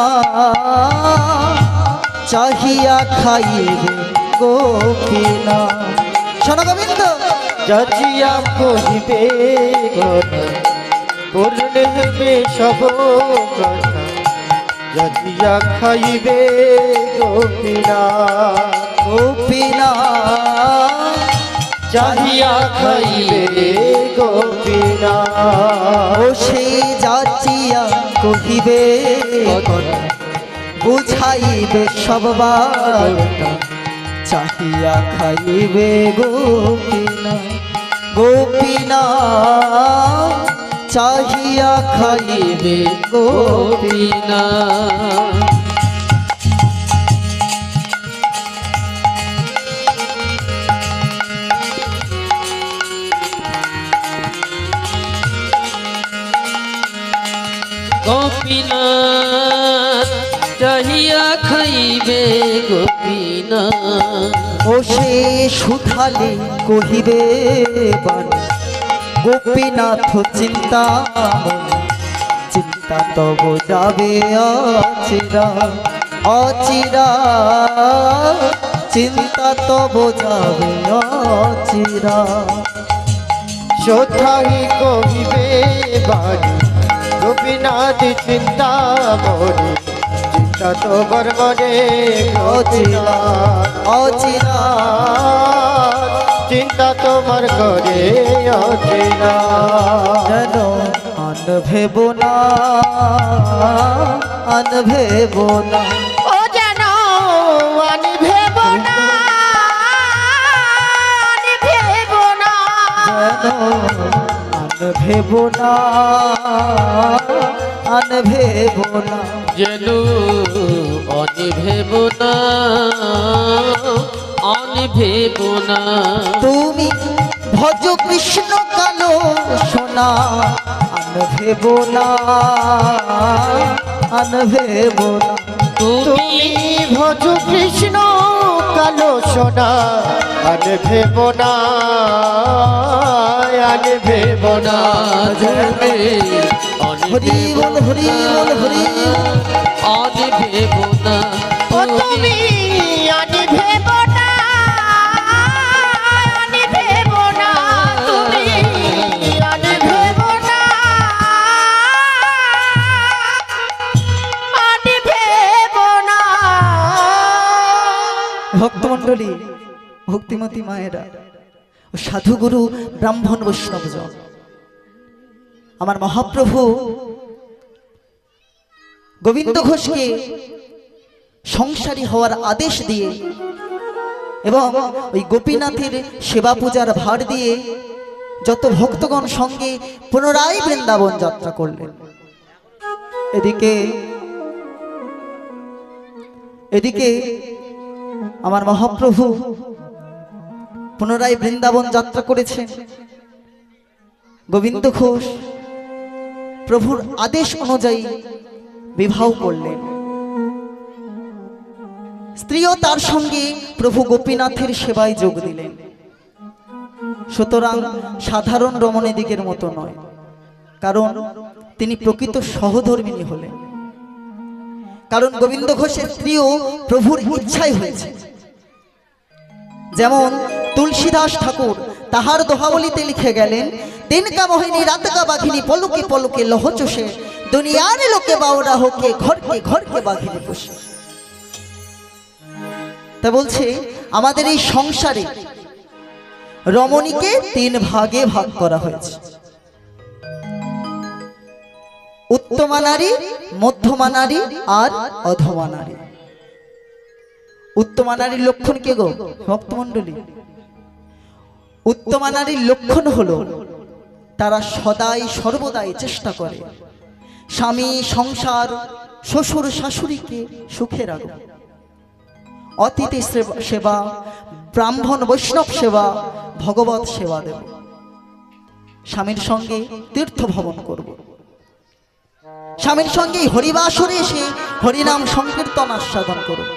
চাহিয়া খাইবে গোপীনা। শোনো গোবিন্দ, যাচিয়া কহিবে কথা, পূর্ণিবে সব কথা, যাচিয়া খাইবে গোপীনা, গোপীনা চাহিয়া খাইবে গোপীনা ও সেই যাচিয়া কহিবে কথা বুঝাইবে সব বারটা চাহিয়া খাইবে গোপীনা গোপীনা চাহিয়া খাইবে গোপীনা। গোপীনাথ চাহিয়া খাইবে গোপীনাথ ও সে সুধালে কহিবে বারে গোপীনাথ চিন্তা চিন্তা তব যাবে অচিরা অচিরা চিন্তা তব যাবে অচিরা। সোথাই কহিবে বাড়ি গোপীনাথ চিন্তা মরে চিন্তা তো বর্মরে অচিরা অচিরা চিন্তা তোমার করে অচিরা যেন আনভেব না আনভেব না ও যেন আনি ভেব না আনি ভেব না যেন আনভেব না আনভেব না যেন অনিভেব না অনিভেব না তুমি ভজ কৃষ্ণ কালো সোনা আনভেব না আনভেব না তুমি ভজ কৃষ্ণ কালো সোনা আনে ভেব না আনে ভেব না যাবে হরি বল হরি বল হরি অনিভেব না ও তুমি আনে ভেব না আনে ভেব না তুমি আনে ভেব না আনে ভেব না। ভক্তমণ্ডলী ভক্তিমতী মায়েরা ও সাধুগুরু ব্রাহ্মণ বৈষ্ণবজন আমার মহাপ্রভু গোবিন্দ ঘোষকে সংসারী হওয়ার আদেশ দিয়ে এবং ওই গোপীনাথের সেবা পূজার ভার দিয়ে যত ভক্তগণ সঙ্গে পুনরায় বৃন্দাবন যাত্রা করলেন। এদিকে এদিকে আমার মহাপ্রভু পুনরায় বৃন্দাবন যাত্রা করেছেন। গোবিন্দ ঘোষ প্রভুর আদেশ অনুযায়ী বিবাহ করলেন। স্ত্রীও তার সঙ্গে প্রভু গোপীনাথের সেবায় যোগ দিলেন। সুতরাং সাধারণ রমণীদিগের মতো নয়, কারণ তিনি প্রকৃত সহধর্মিণী হলেন। কারণ গোবিন্দ ঘোষের স্ত্রীও প্রভুর ইচ্ছাই হয়েছে। যেমন তুলসীদাস ঠাকুর তাহার দোহাবলিতে লিখে গেলেন, তিনকা মোহিনী রাতকা বাঘিনী পলকে পলকে লহ চষে দুনিয়ার লোকে বাউরা হোকে ঘরকে ঘরকে বাঘিনী পোষে। তা বলছে আমাদের এই সংসারে রমণীকে তিন ভাগে ভাগ করা হয়েছে। উত্তমা নারী, মধ্যমা নারী আর অধমা নারী। উত্তমা নারীর লক্ষণ কে গো ভক্তমণ্ডলী? উত্তমা নারীর লক্ষণ হলো তারা সদাই সর্বদাই চেষ্টা করে স্বামী সংসার শ্বশুর শাশুড়িকে সুখে রাখবে, অতিথি সেবা, ব্রাহ্মণ বৈষ্ণব সেবা, ভগবত সেবা দেব, স্বামীর সঙ্গে তীর্থ ভ্রমণ করব, স্বামীর সঙ্গে হরিবাসরে এসে হরিনাম সংকীর্তন আস্বাদন করব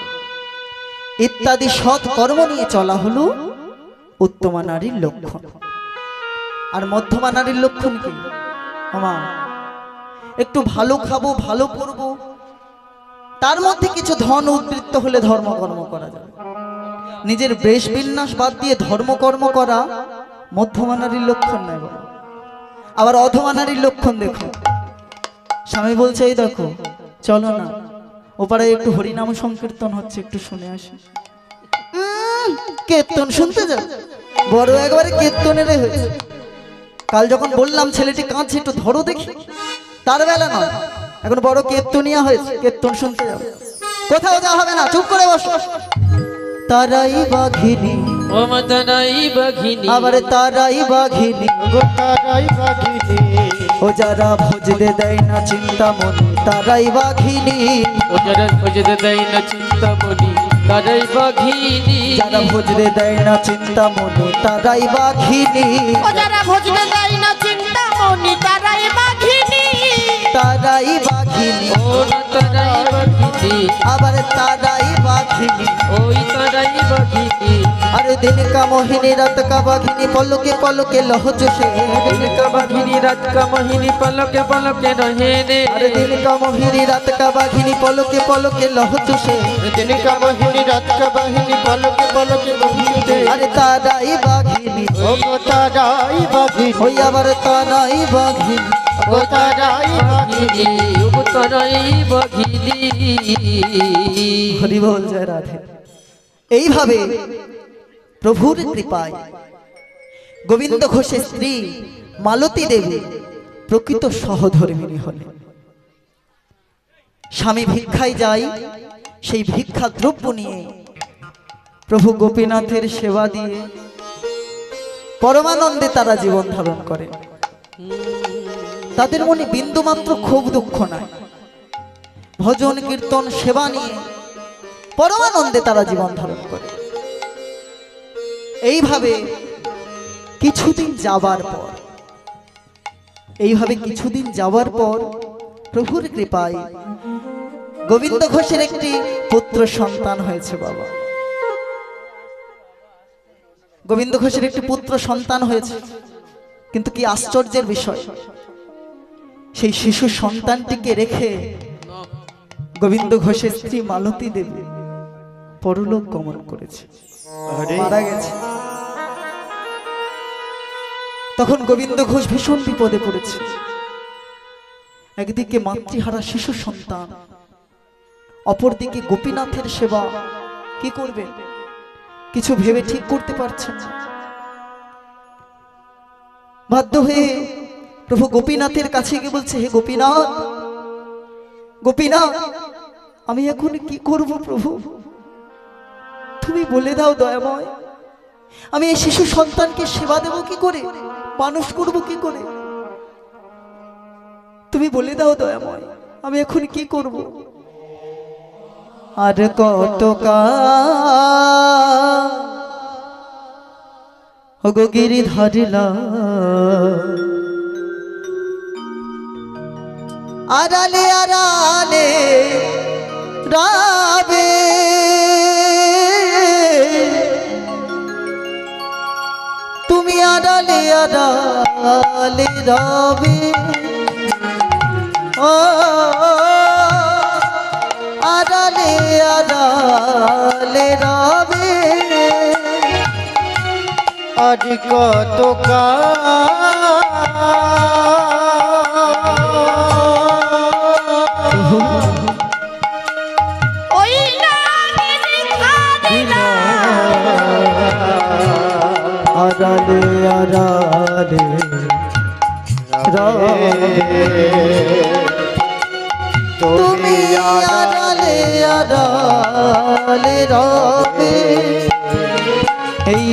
ইত্যাদি সৎ কর্ম নিয়ে চলা হলো উত্তমা নারীর লক্ষণ। আর মধ্যমা নারীর লক্ষণ কি? আমা একটু ভালো খাবো, ভালো পড়বো, তার মধ্যে কিছু ধন উদ্বৃত্ত হলে ধর্মকর্ম করা যাবে। নিজের বেশ বিন্যাস বাদ দিয়ে ধর্মকর্ম করা মধ্যমা নারীর লক্ষণ নয় বাবা। আবার অধমা নারীর লক্ষণ দেখো, স্বামী বলছে এই দেখো চলো না ওপারে একটু হরিনাম সংকীর্তন হচ্ছে, একটু শুনে আসি। কীর্তন শুনতে যাও? বড় একবারে কীর্তনের হয়েছে। কাল যখন বললাম ছেলেটি কাঁদছে একটু ধরো দেখি, তার বেলা নয়, এখন বড় কীর্তনিয়া হয়েছে, কীর্তন শুনতে যাবে। কোথাও যাওয়া হবে না, চুপ করে বসো। তারাই বাঘিনী, ও মা তারাই বাঘিনী, আবার তারাই বাঘিনী, গো তারাই বাঘিনী, ও যারা ভজতে দেয় না চিন্তামণি তারাই বাঘিনী, ও যারা ভজতে দেয় না চিন্তামণি তারাই বাঘিনী, যারা ভজতে দেয় না চিন্তামণি তারাই বাঘিনী, ও যারা ভজতে দেয় না চিন্তামণি তারাই বাঘিনী, তারাই বাঘিনী, ও না তারাই বাঘিনী, আবার তারাই বাঘিনী। ওই তারাই বাঘিনী, আরে দিন কা মোহিনী রাত কা বাঘিনী পলকে পলকে লহ চষে, দিন কা বাঘিনী রাত কা মোহিনী পলকে পলকে রহে রে, আরে দিন কা মোহিনী রাত কা বাঘিনী পলকে পলকে লহ চষে, দিন কা বাহিনী রাত কা বাহিনী পলকে পলকে বহিতে, আরে তারাই বাঘিনী, ও গো তারাই বাঘিনী, ওই আবার তারাই বাঘিনী। গো তারাই বাঘিনী, ও তারাই বাঘিনী। হরি বল জয় রাধে। এইভাবে প্রভুর কৃপায় গোবিন্দ ঘোষের স্ত্রী মালতী দেবী প্রকৃত সহধর্মিণী হলেন। স্বামী ভিক্ষায় যায়, সেই ভিক্ষা দ্রব্য নিয়ে প্রভু গোপীনাথের সেবা দিয়ে পরমানন্দে তারা জীবন ধারণ করে। তাদের মনে বিন্দুমাত্র ক্ষোভ দুঃখ নাই, ভজন কীর্তন সেবা নিয়ে পরমানন্দে তারা জীবন ধারণ করে। এইভাবে কিছুদিন যাবার পর প্রভুর কৃপায় গোবিন্দ ঘোষের একটি পুত্র সন্তান হয়েছে। বাবা, গোবিন্দ ঘোষের একটি পুত্র সন্তান হয়েছে, কিন্তু কি আশ্চর্যের বিষয়, সেই শিশু সন্তানটিকে রেখে গোবিন্দ ঘোষের স্ত্রী মালতী দেবী পরলোক গমন করেছে, মারা গেছে। তখন গোবিন্দ ঘোষ ভীষণ বিপদে পড়েছে। একদিকে মাতৃহারা শিশু সন্তান, অপরদিকে গোপীনাথের সেবা, কি করবে কিছু ভেবে ঠিক করতে পারছেন না। বাধ্য হয়ে প্রভু গোপীনাথের কাছে গিয়ে বলছে, হে গোপীনাথ, গোপীনাথ, আমি এখন কি করব প্রভু, তুমি বলে দাও দয়াময়, আমি এই শিশু সন্তানকে সেবা দেব কি করে, মানুষ করব কি করে, তুমি বলে দাও দয়াময়, আমি এখন কি করব। আর কত গো গিরি ধরিলা, আড়ালে আড়ালে রাবে, তুমি আড়ালে আড়ালে রবে, ও আড়ালে আড়ালে রবে, আজ কত ওই নাগিনী খাদিলা, আড়ালে আড়ালে তুমি আড়ালে আড়ালে রবে, এই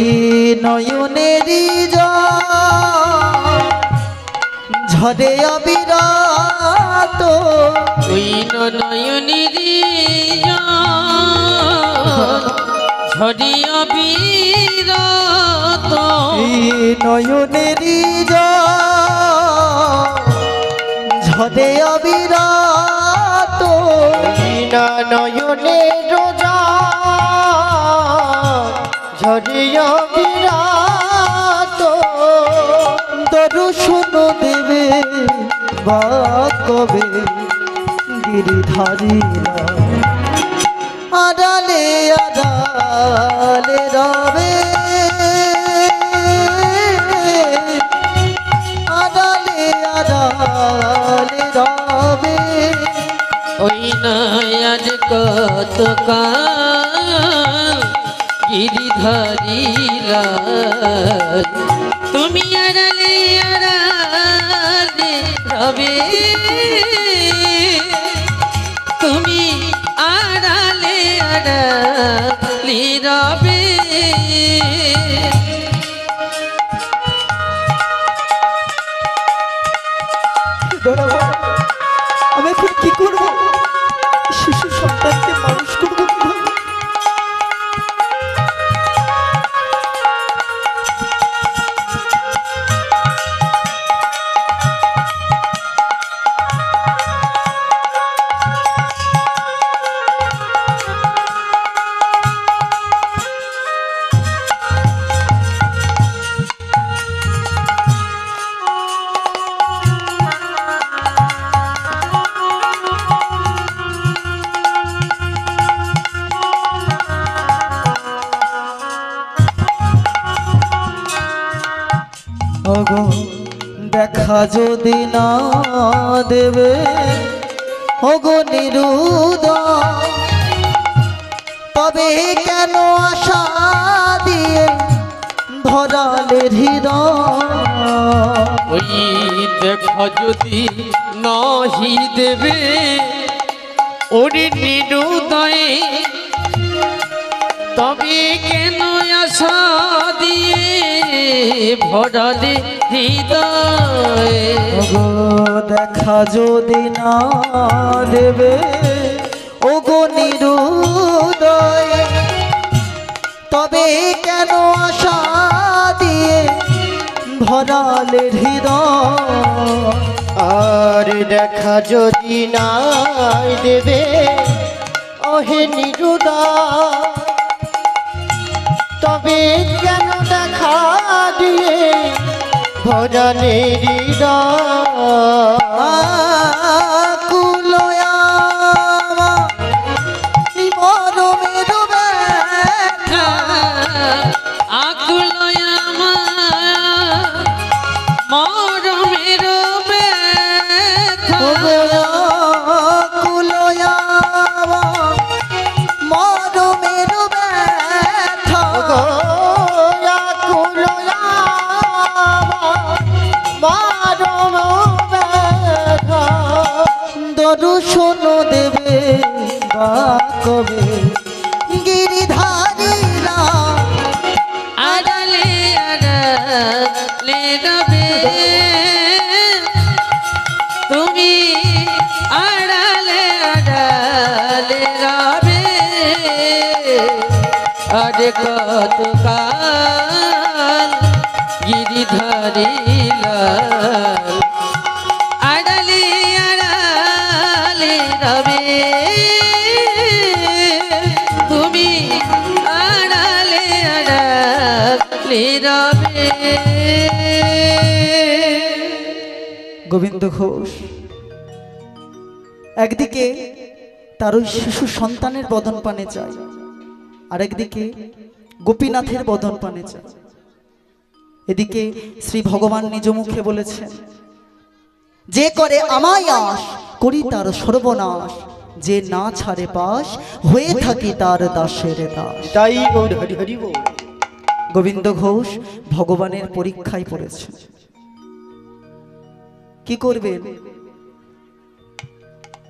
নয়নেরই ঝরে অবিরাত, ওই নয়নেরই ঝরে অবিরাত, এই নয়নেরই ঝরে অবিরাত, না নয়নে রোজা ঝরিয়া বিরাত, দর্শন দেবে বা কবে গিরিধারীরা, আড়ালে আড়ালে রবে, আড়ালে আড়ালে রবে, ওই নয় আজ কত কাল গিরিধারী লাল তুমি আড়ালে আড়ালে রবে তুমি আড়ালে আড়ালে রবে আমি এখন কি করবো? শিশু সন্তানকে মানুষ করবো কিভাবে? ওগো দেখা যদি না দেবে ওগো নিরুদয় তবে কেন আশা দিয়ে ধরালে হৃদয় ওই দেখা যদি নাহি দেবে ওরে নিরুদয়ে তবে কেন আশা দিয়ে ভরালে হৃদয় ওগো দেখা যদি না দেবে ওগো নিরুদয় তবে কেন আশা দিয়ে ভরালে হৃদয় আর দেখা যদি নাই দেবে ওহে নিরুদয় তবে কেন দেখা দিয়ে ভজালে হৃদয় আকুলয়া মরমের ব্যথা আকুলয় আমার মরমের ব্যথা আকুলয়া মরমের ব্যথা দর্শন দেবে বা কবে গিরিধারীরা আড়ালে আড়ালে রবে তুমি আড়ালে আড়ালে রবে আরে কত কাল গিরিধারী লাল আড়ালে আড়ালে রবে তুমি আড়ালে আড়ালে রবে গোবিন্দ ঘোষ একদিকে তার ওই শিশু সন্তানের বদন পানে চায় আরেকদিকে গোপীনাথের বদন পানে চায় এদিকে শ্রী ভগবান নিজ মুখে বলেছেন যে করে আমায় আস করি তার সর্বনাশ যে না ছাড়ে পাশ হয়ে থাকি তার দাসের দাস তাই গৌর হরি হরি বল। গোবিন্দ ঘোষ ভগবানের পরীক্ষায় পড়েছে কি করবেন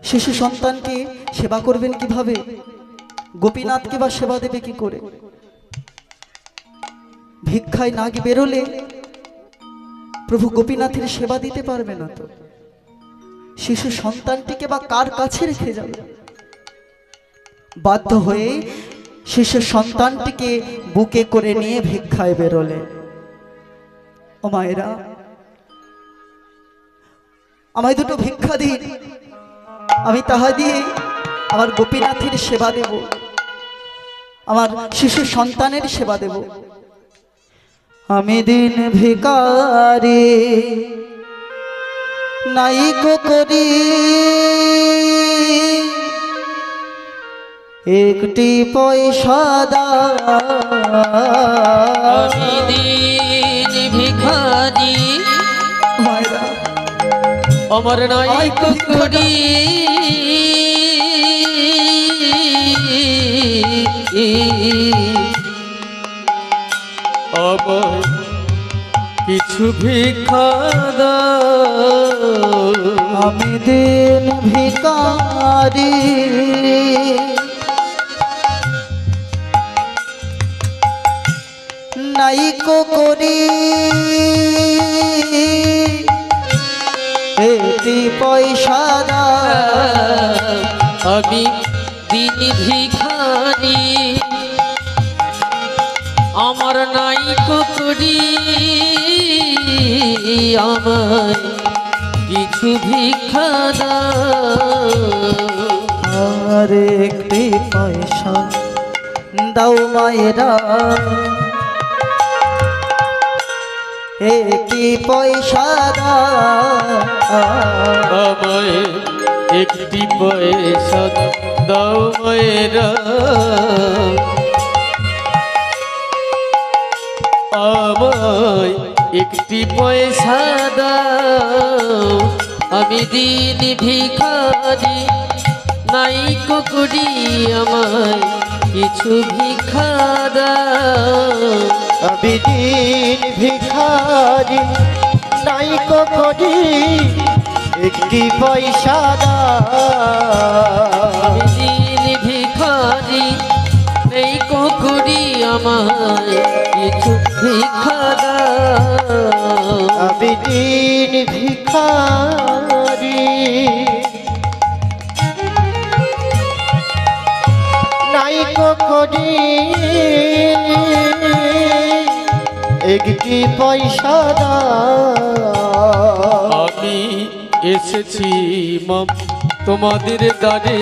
শিশু সন্তানকে সেবা করবেন কিভাবে গোপীনাথকে বা সেবা দেবে কি করে ভিক্ষায় না বেরোলে প্রভু গোপীনাথের সেবা দিতে পারবে না তো শিশু সন্তানটিকে বা কার কাছে রেখে যাবে বাধ্য হয়ে শিশু সন্তানটিকে বুকে করে নিয়ে ভিক্ষায় বেরোলে ও মায়েরা আমায় দুটো ভিক্ষা দিন আমি তাহা দিয়ে আমার গোপীনাথের সেবা দেব আমার শিশু সন্তানের সেবা দেব আমি দিন ভিকারি নাইকো করি একটি পয়সা আমি দিন ভিখারি মায়েরা অমর নাই করি আমার কিছু ভিক্ষা দাও। আমি দিন ভিখারি নাইকো করি এটি পয়সা দাও। আমি দিন ভিখারি আমার নাই করি আমার কিছু ভিক্ষা দাও। আর একটি পয়সা দাও মায়েরা একটি পয়সা দাও। আমায় একটি পয়সা দাও মায়েরা আমায় একটি পয়সা দাও। আমি দিন ভিখারি নাই করি আমায় কিছু ভিক্ষা দাও। আমি দিন ভিখারি নাইকো করি একটি পয়সা দাও। আমি দিন ভিখারি নেই করি আমায় কিছু ভিক্ষা দাও। আমি দিন ভিখারি নাইকো করি একটি পয়সা দাও। আমি এসেছি তোমাদের দ্বারে